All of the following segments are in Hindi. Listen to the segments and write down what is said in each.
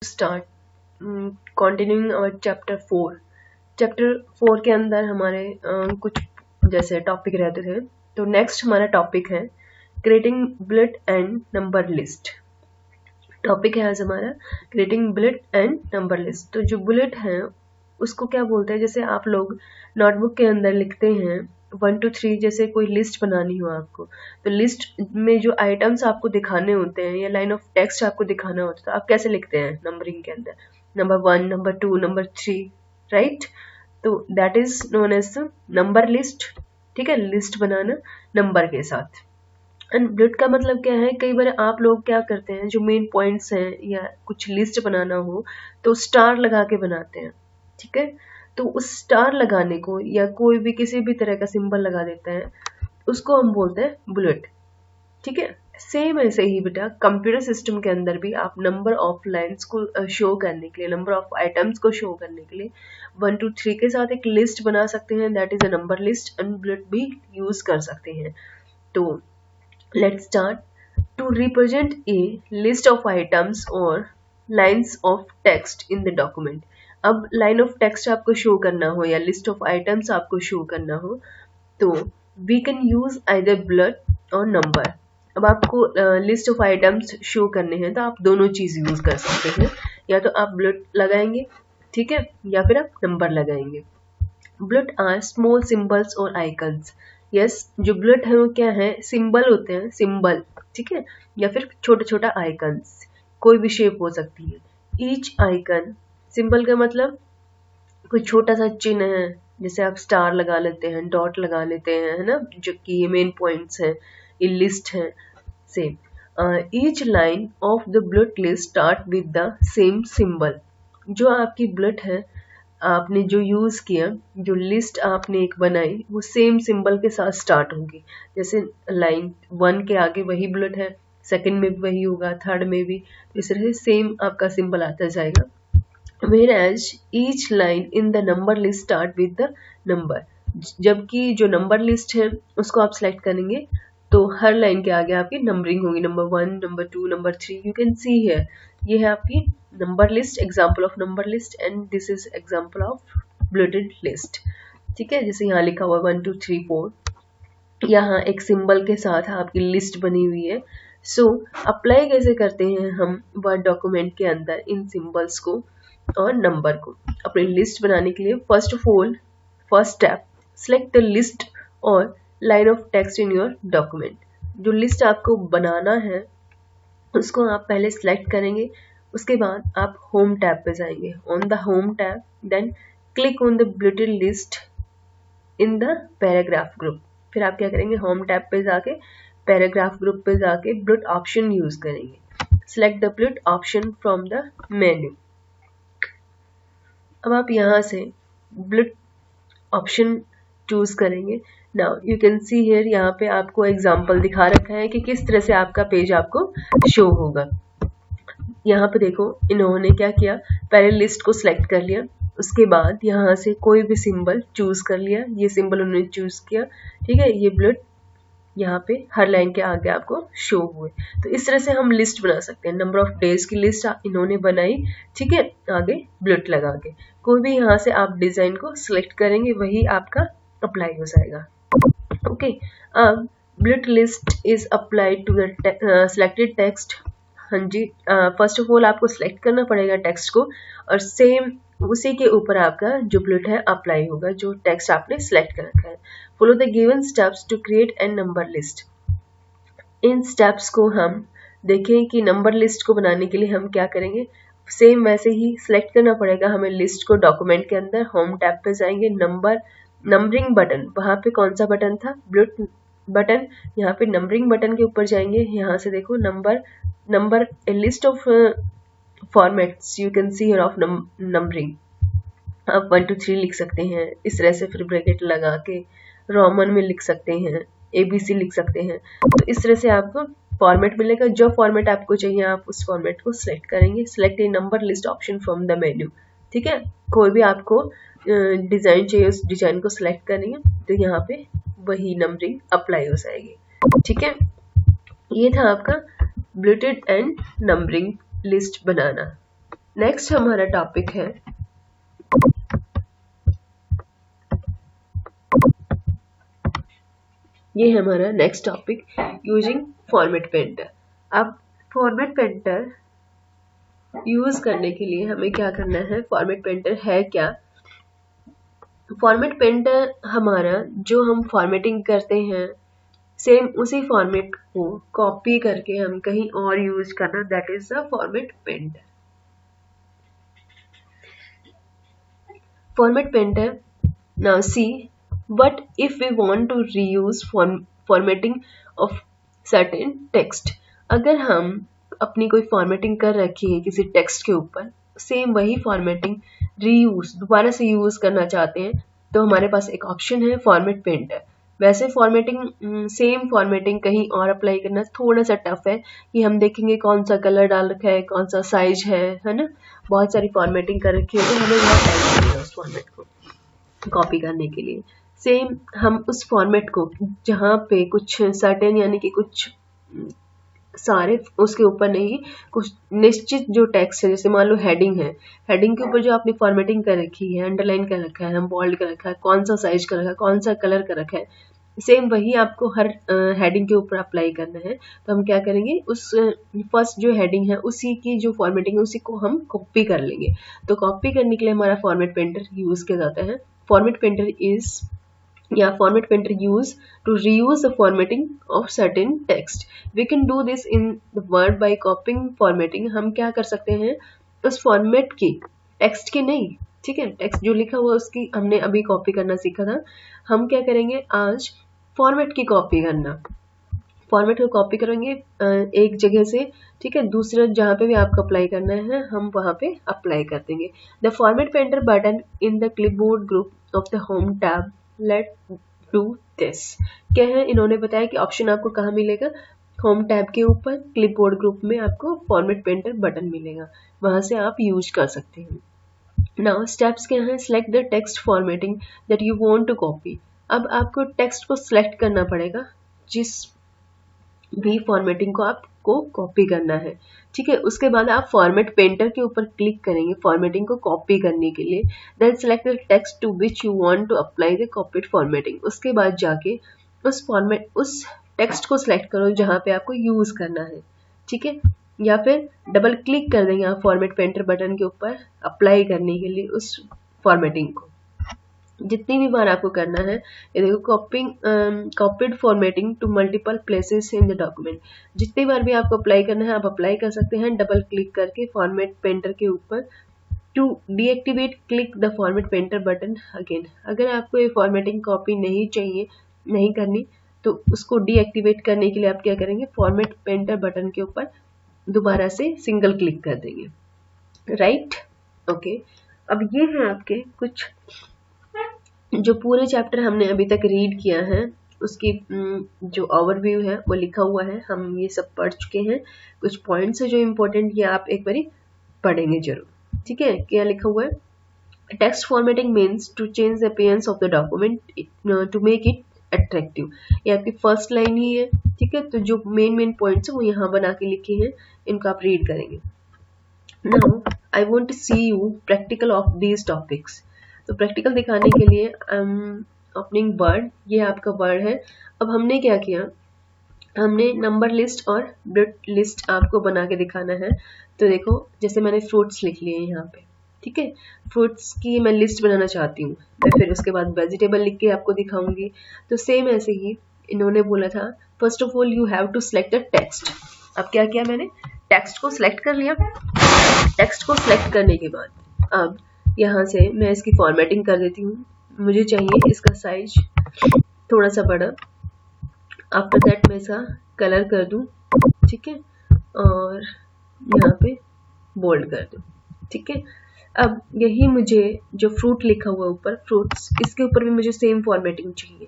स्टार्ट कंटिन्यूइंग अवर चैप्टर 4 के अंदर हमारे कुछ जैसे टॉपिक रहते थे। तो नेक्स्ट हमारा टॉपिक है creating bullet and number list. Topic है आज हमारा creating bullet and number list. तो जो बुलेट है उसको क्या बोलते हैं, जैसे आप लोग नोटबुक के अंदर लिखते हैं 1 to 3, जैसे कोई लिस्ट बनानी हो आपको, तो लिस्ट में जो आइटम्स आपको दिखाने होते हैं या लाइन ऑफ टेक्स्ट आपको दिखाना होता है, तो आप कैसे लिखते हैं नंबरिंग के अंदर, नंबर 1, नंबर 2, नंबर 3, राइट। तो that is known as number list. ठीक है, लिस्ट बनाना नंबर के साथ। एंड बुलेट का मतलब क्या है, कई बार आप लोग क्या करते हैं, जो मेन पॉइंट्स हैं या कुछ लिस्ट बनाना हो तो स्टार लगा के बनाते हैं। ठीक है, तो उस स्टार लगाने को या कोई भी किसी भी तरह का सिंबल लगा देता है, उसको हम बोलते हैं बुलेट। ठीक है, सेम ऐसे ही बेटा कंप्यूटर सिस्टम के अंदर भी आप नंबर ऑफ लाइंस को शो करने के लिए, नंबर ऑफ आइटम्स को शो करने के लिए 1 to 3 के साथ एक लिस्ट बना सकते हैं, that is a number list, and bullet भी यूज कर सकते हैं। तो let's start. To represent a list of items or lines of text in the document. अब लाइन ऑफ टेक्स्ट आपको शो करना हो या लिस्ट ऑफ आइटम्स आपको शो करना हो, तो we can use either bullet or number. अब आपको लिस्ट ऑफ आइटम्स शो करने हैं तो आप दोनों चीज यूज कर सकते हैं, या तो आप बुलेट लगाएंगे, ठीक है, या फिर आप नंबर लगाएंगे। बुलेट आर स्मॉल सिंबल्स और आइकन्स। यस, जो बुलेट है वो क्या है, सिंबल होते हैं, सिंबल, ठीक है, या फिर छोटा छोटा आइकन्स, कोई भी शेप हो सकती है। ईच आइकन, सिंबल का मतलब कोई छोटा सा चिन्ह है, जैसे आप स्टार लगा लेते हैं, डॉट लगा लेते हैं, है ना, जो कि ये मेन पॉइंट्स हैं, ये लिस्ट है। Same each line of the bullet list start with the same symbol. जो आपकी बुलेट है, आपने जो यूज किया, जो लिस्ट आपने एक बनाई, वो सेम सिंबल के साथ स्टार्ट होगी। जैसे लाइन 1 के आगे वही बुलेट है, सेकंड में भी वही होगा, थर्ड में भी, तो इस तरह से सेम आपका सिंबल आता जाएगा। Whereas each line in the number list start with the number। जबकि जो नंबर लिस्ट है उसको आप सिलेक्ट करेंगे तो हर लाइन के आगे आपकी नंबरिंग होगी, number 1, number 2, number 3। You can see here, ये है आपकी number list, example of number list, and this is example of bulleted list. ठीक है, जैसे यहाँ लिखा हुआ 1 2 3 4, यहाँ एक सिंबल के साथ आपकी लिस्ट बनी हुई है। सो अप्लाई कैसे करते हैं हम वर्ड डॉक्यूमेंट के अंदर इन सिंबल्स को और नंबर को अपनी लिस्ट बनाने के लिए? First of all, first step, select the list or line of text in your document. जो लिस्ट आपको बनाना है उसको आप पहले सिलेक्ट करेंगे, उसके बाद आप होम टैब पे जाएंगे। On the home tab, then click on the bulleted list in the paragraph group. फिर आप क्या करेंगे, होम टैब पे जाके पैराग्राफ ग्रुप पे जाके बुलेट ऑप्शन यूज करेंगे। Select the bullet option from the menu. अब आप यहाँ से बुलेट ऑप्शन चूज करेंगे। Now you can see here, यहाँ पे आपको एग्जांपल दिखा रखा है कि किस तरह से आपका पेज आपको शो होगा। यहाँ पे देखो, इन्होंने क्या किया, पहले लिस्ट को सिलेक्ट कर लिया, उसके बाद यहाँ से कोई भी सिंबल चूज कर लिया, ये सिंबल उन्होंने चूज किया, ठीक है, ये बुलेट यहाँ पे हर लाइन के आगे आपको शो हुए। तो इस तरह से हम लिस्ट बना सकते हैं। नंबर ऑफ डेज की लिस्ट इन्होंने बनाई, ठीक है, आगे बुलेट लगा के। कोई भी यहाँ से आप डिजाइन को सिलेक्ट करेंगे, वही आपका अप्लाई हो जाएगा। ओके, अब bullet list is applied to the selected text. हाँ जी, फर्स्ट ऑफ ऑल आपको सिलेक्ट करना पड़ेगा टेक्स्ट को, और सेम उसी के ऊपर आपका जो बुलेट है अप्लाई होगा, जो टेक्स्ट आपने सिलेक्ट कर रखा है। Follow the given steps to create an number list. इन स्टेप्स को हम देखें कि नंबर लिस्ट को बनाने के लिए हम क्या करेंगे। सेम वैसे ही सिलेक्ट करना पड़ेगा हमें लिस्ट को। डॉक्यूमेंट के अंदर होम टैब पे जाएंगे, नंबरिंग बटन, वहां पे कौन सा बटन था, बुलेट बटन, यहाँ पे नंबरिंग बटन के ऊपर जाएंगे। यहाँ से देखो number A list of formats, you can see here of numbering. आप 1 to 3 लिख सकते हैं इस तरह से, फिर ब्रैकेट लगा के रोमन में लिख सकते हैं, ABC लिख सकते हैं। तो इस तरह से आपको फॉर्मेट मिलेगा। जो फॉर्मेट आपको चाहिए आप उस फॉर्मेट को सिलेक्ट करेंगे। Select A number list option from the menu. ठीक है, कोई भी आपको डिजाइन चाहिए, उस डिजाइन को सिलेक्ट करेंगे तो यहाँ पे वही नंबरिंग अप्लाई हो जाएगी। ठीक है, ये था आपका bulleted and numbering list banana. Next हमारा टॉपिक है ये है हमारा next topic using format painter. अब फॉर्मेट पेंटर यूज करने के लिए हमें क्या करना है, फॉर्मेट पेंटर है क्या। फॉर्मेट पेंटर हमारा जो हम फॉर्मेटिंग करते हैं सेम उसी फॉर्मेट को कॉपी करके हम कहीं और यूज करना, that is the format painter. Format painter, now see what if we want to reuse formatting of certain text। अगर हम अपनी कोई फॉर्मेटिंग कर रखी है किसी टेक्स्ट के ऊपर, सेम वही फॉर्मेटिंग रीयूज दोबारा से यूज करना चाहते हैं, तो हमारे पास एक ऑप्शन है फॉर्मेट पेंटर। वैसे फॉर्मेटिंग सेम फॉर्मेटिंग कहीं और अप्लाई करना थोड़ा सा टफ है कि हम देखेंगे कौन सा कलर डाल रखा है, कौन सा साइज है ना, बहुत सारी फॉर्मेटिंग कर रखी है, तो हमें बहुत टाइम लगेगा उस फॉर्मेट को कॉपी करने के लिए। सेम हम उस फॉर्मेट को जहाँ पे कुछ सर्टेन यानी कि कुछ सारे उसके ऊपर नहीं, कुछ निश्चित जो टेक्स्ट है, जैसे मान लो हेडिंग है, हेडिंग के ऊपर जो आपने फॉर्मेटिंग कर रखी है, अंडरलाइन कर रखा है, हम बोल्ड कर रखा है, कौन सा साइज कर रखा है, कौन सा कलर कर रखा है, सेम वही आपको हर हेडिंग के ऊपर अप्लाई करना है। तो हम क्या करेंगे, उस फर्स्ट जो हेडिंग है उसी की जो फॉर्मेटिंग है उसी को हम कॉपी कर लेंगे। तो कॉपी करने के लिए हमारा फॉर्मेट पेंटर यूज किया जाता है। Format painter is format painter use to reuse the formatting of certain text। We can do this in the word by copying formatting। हम क्या कर सकते हैं, उस फॉर्मेट की, टेक्स्ट की नहीं, ठीक है, टेक्स्ट जो लिखा हुआ उसकी हमने अभी कॉपी करना सीखा था, हम क्या करेंगे आज फॉर्मेट की कॉपी करना। फॉर्मेट को कॉपी करेंगे एक जगह से, ठीक है, दूसरे जहाँ पे भी आपको अप्लाई करना है हम वहाँ पे अप्लाई कर देंगे। The format painter button in the clipboard group of the home tab, let do this. क्या है, इन्होंने बताया कि ऑप्शन आपको कहाँ मिलेगा, होम टैब के ऊपर क्लिपबोर्ड ग्रुप में आपको फॉर्मेट पेंटर बटन मिलेगा, वहां से आप यूज कर सकते हैं। नाउ स्टेप्स क्या है, select the text formatting that you want to copy. अब आपको टेक्स्ट को सिलेक्ट करना पड़ेगा जिस भी फॉर्मेटिंग को आपको कॉपी करना है, ठीक है। उसके बाद आप फॉर्मेट पेंटर के ऊपर क्लिक करेंगे फॉर्मेटिंग को कॉपी करने के लिए। Then select the text to which you want to apply the copied formatting. उसके बाद जाके उस टेक्स्ट को सिलेक्ट करो जहाँ पे आपको यूज करना है, ठीक है, या फिर डबल क्लिक कर देंगे आप फॉर्मेट पेंटर बटन के ऊपर अप्लाई करने के लिए उस फॉर्मेटिंग को। जितनी भी बार आपको करना है, ये देखो copied formatting to multiple places in the document, जितनी बार भी आपको अप्लाई करना है आप अप्लाई कर सकते हैं डबल क्लिक करके फॉर्मेट पेंटर के ऊपर। To deactivate click the format painter button again. अगर आपको ये फॉर्मेटिंग कॉपी नहीं चाहिए, नहीं करनी, तो उसको डीएक्टिवेट करने के लिए आप क्या करेंगे, फॉर्मेट पेंटर बटन के ऊपर दोबारा से सिंगल क्लिक कर देंगे, राइट, ओके। अब ये है आपके कुछ जो पूरे चैप्टर हमने अभी तक रीड किया है उसकी जो ओवरव्यू है वो लिखा हुआ है, हम ये सब पढ़ चुके हैं। कुछ पॉइंट्स है जो इम्पोर्टेंट ये आप एक बारी पढ़ेंगे जरूर, ठीक है। क्या लिखा हुआ है, text formatting means to change the appearance of the document to make it attractive. ये आपकी फर्स्ट लाइन ही है, ठीक है। तो जो मेन पॉइंट्स है वो यहाँ बना के लिखे हैं, इनको आप रीड करेंगे। Now I want to see you practical of these topics. तो प्रैक्टिकल दिखाने के लिए ओपनिंग वर्ड, ये आपका वर्ड है। अब हमने क्या किया, हमने नंबर लिस्ट और ब्लड लिस्ट आपको बना के दिखाना है। तो देखो जैसे मैंने फ्रूट्स लिख लिए यहाँ पे, ठीक है, फ्रूट्स की मैं लिस्ट बनाना चाहती हूँ, मैं फिर उसके बाद वेजिटेबल लिख के आपको दिखाऊंगी। तो सेम ऐसे ही इन्होंने बोला था, first of all you have to select the text. अब क्या किया मैंने, टेक्स्ट को सिलेक्ट कर लिया। टेक्स्ट को सिलेक्ट करने के बाद अब यहाँ से मैं इसकी फॉर्मेटिंग कर देती हूँ। मुझे चाहिए इसका साइज थोड़ा सा बड़ा। आफ्टर दैट मैं इसका कलर कर दूँ, ठीक है, और यहाँ पे बोल्ड कर दूँ, ठीक है। अब यही मुझे जो फ्रूट लिखा हुआ ऊपर फ्रूट्स, इसके ऊपर भी मुझे सेम फॉर्मेटिंग चाहिए,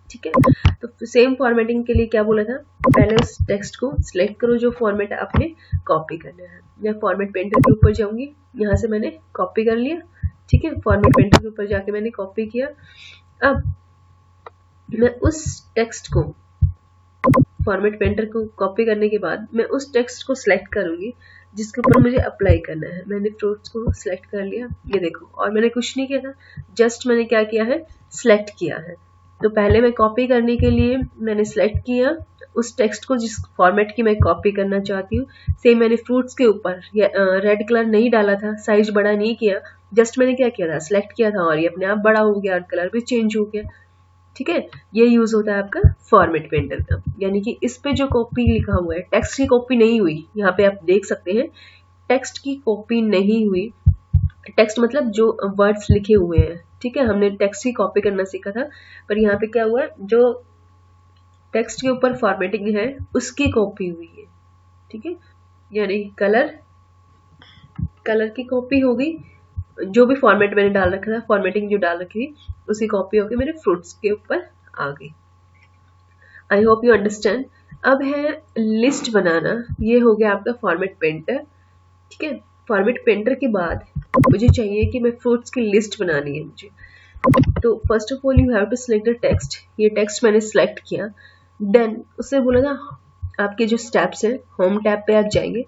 ठीक है। तो सेम फॉर्मेटिंग के लिए क्या बोला था, पहले उस टेक्स्ट को सिलेक्ट करो जो फॉर्मेट आपने कॉपी करना है। मैं फॉर्मेट पेंटर के ऊपर जाऊंगी, यहाँ से मैंने कॉपी कर लिया, ठीक है, फॉर्मेट पेंटर के ऊपर जाके मैंने कॉपी किया। अब मैं उस टेक्स्ट को फॉर्मेट पेंटर को कॉपी करने के बाद मैं उस टेक्स्ट को सिलेक्ट करूंगी जिसके ऊपर मुझे अप्लाई करना है। मैंने फ्रूट्स को सिलेक्ट कर लिया, ये देखो, और मैंने कुछ नहीं किया था, जस्ट मैंने क्या किया है, सिलेक्ट किया है। तो पहले मैं कॉपी करने के लिए मैंने सिलेक्ट किया उस टेक्स्ट को जिस फॉर्मेट की मैं कॉपी करना चाहती हूँ। सेम मैंने फ्रूट्स के ऊपर रेड कलर नहीं डाला था, साइज बड़ा नहीं किया, जस्ट मैंने क्या किया था, सिलेक्ट किया था और ये अपने आप बड़ा हो गया और कलर भी चेंज हो गया। ठीक है, ये यूज होता है आपका फॉर्मेट पेंटर का। यानी कि इस पे जो कॉपी लिखा हुआ है, टेक्स्ट की कॉपी नहीं हुई, यहाँ पे आप देख सकते हैं टेक्स्ट की कॉपी नहीं हुई। टेक्स्ट मतलब जो वर्ड्स लिखे हुए हैं, ठीक है, हमने टेक्स्ट की कॉपी करना सीखा था, पर यहाँ पे क्या हुआ है, जो टेक्स्ट के ऊपर फॉर्मेटिंग है उसकी कॉपी हुई है। ठीक है, यानी कलर की कॉपी हो गई, जो भी फॉर्मेट मैंने डाल रखा था, फॉर्मेटिंग जो डाल रखी थी उसकी कॉपी होकर मेरे फ्रूट्स के ऊपर आ गई। I hope you understand. अब है लिस्ट बनाना, ये हो गया आपका फॉर्मेट पेंटर। ठीक है, फॉर्मेट पेंटर के बाद मुझे चाहिए कि मैं फ्रूट्स की लिस्ट बनानी है मुझे। तो first of all you have to select the text. ये टेक्स्ट मैंने सिलेक्ट किया, देन उससे बोला था आपके जो स्टेप्स हैं, होम टैब पे आप जाएंगे,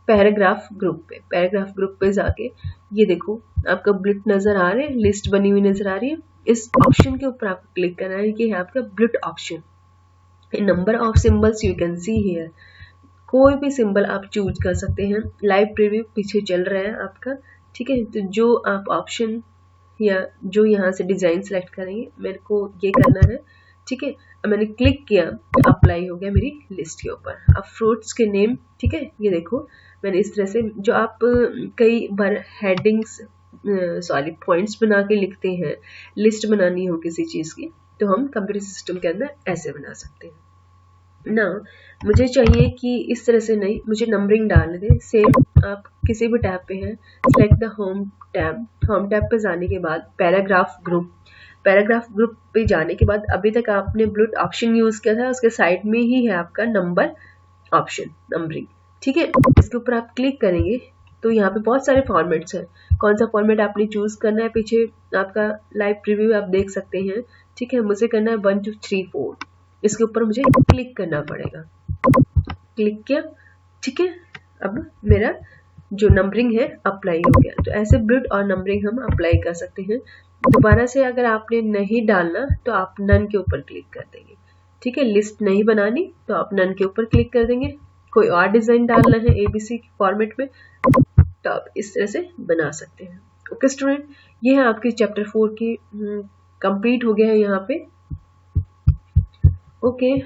पैराग्राफ ग्रुप पे जाके ये देखो आपका ब्लिट नजर आ रहा है, लिस्ट बनी हुई नजर आ रही है। इस ऑप्शन के ऊपर आपको क्लिक करना है कि है आपका bullet option. Number of symbols you can see here, कोई भी सिंबल आप चूज कर सकते हैं। लाइव प्रीव्यू पीछे चल रहा है आपका। ठीक है, तो जो आप ऑप्शन या जो यहाँ से डिजाइन सेलेक्ट करेंगे, मेरे को ये करना है। ठीक है, अब मैंने क्लिक किया, अप्लाई हो गया मेरी लिस्ट के ऊपर। अब फ्रूट्स के नेम, ठीक है, ये देखो मैंने इस तरह से, जो आप कई बार हेडिंग्स पॉइंट्स बना के लिखते हैं, लिस्ट बनानी हो किसी चीज की, तो हम कंप्यूटर सिस्टम के अंदर ऐसे बना सकते हैं ना। मुझे चाहिए कि इस तरह से नहीं, मुझे नंबरिंग डालने दें। सेम आप किसी भी टैब पे हैं, select the home tab. Home tab पे जाने के बाद पैराग्राफ ग्रुप पे जाने के बाद अभी तक आपने ब्लूट ऑप्शन यूज किया था, उसके साइड में ही है आपका नंबर ऑप्शन, नंबरिंग। ठीक है, इसके ऊपर आप क्लिक करेंगे तो यहाँ पे बहुत सारे फॉर्मेट्स हैं, कौन सा फॉर्मेट आपने चूज करना है, पीछे आपका लाइव प्रीव्यू आप देख सकते हैं। ठीक है, मुझे करना है 1 2 3 4, इसके ऊपर मुझे क्लिक करना पड़ेगा। क्लिक किया, ठीक है, अब मेरा जो नंबरिंग है अप्लाई हो गया। तो ऐसे ब्लूट और नंबरिंग हम अप्लाई कर सकते हैं। दोबारा से अगर आपने नहीं डालना तो आप नन के ऊपर क्लिक कर देंगे। ठीक है, लिस्ट नहीं बनानी तो आप नन के ऊपर क्लिक कर देंगे। कोई और डिजाइन डालना है एबीसी फॉर्मेट में तो आप इस तरह से बना सकते हैं। ओके स्टूडेंट, ये है आपकी चैप्टर 4 की कंप्लीट हो गया है यहाँ पे। ओके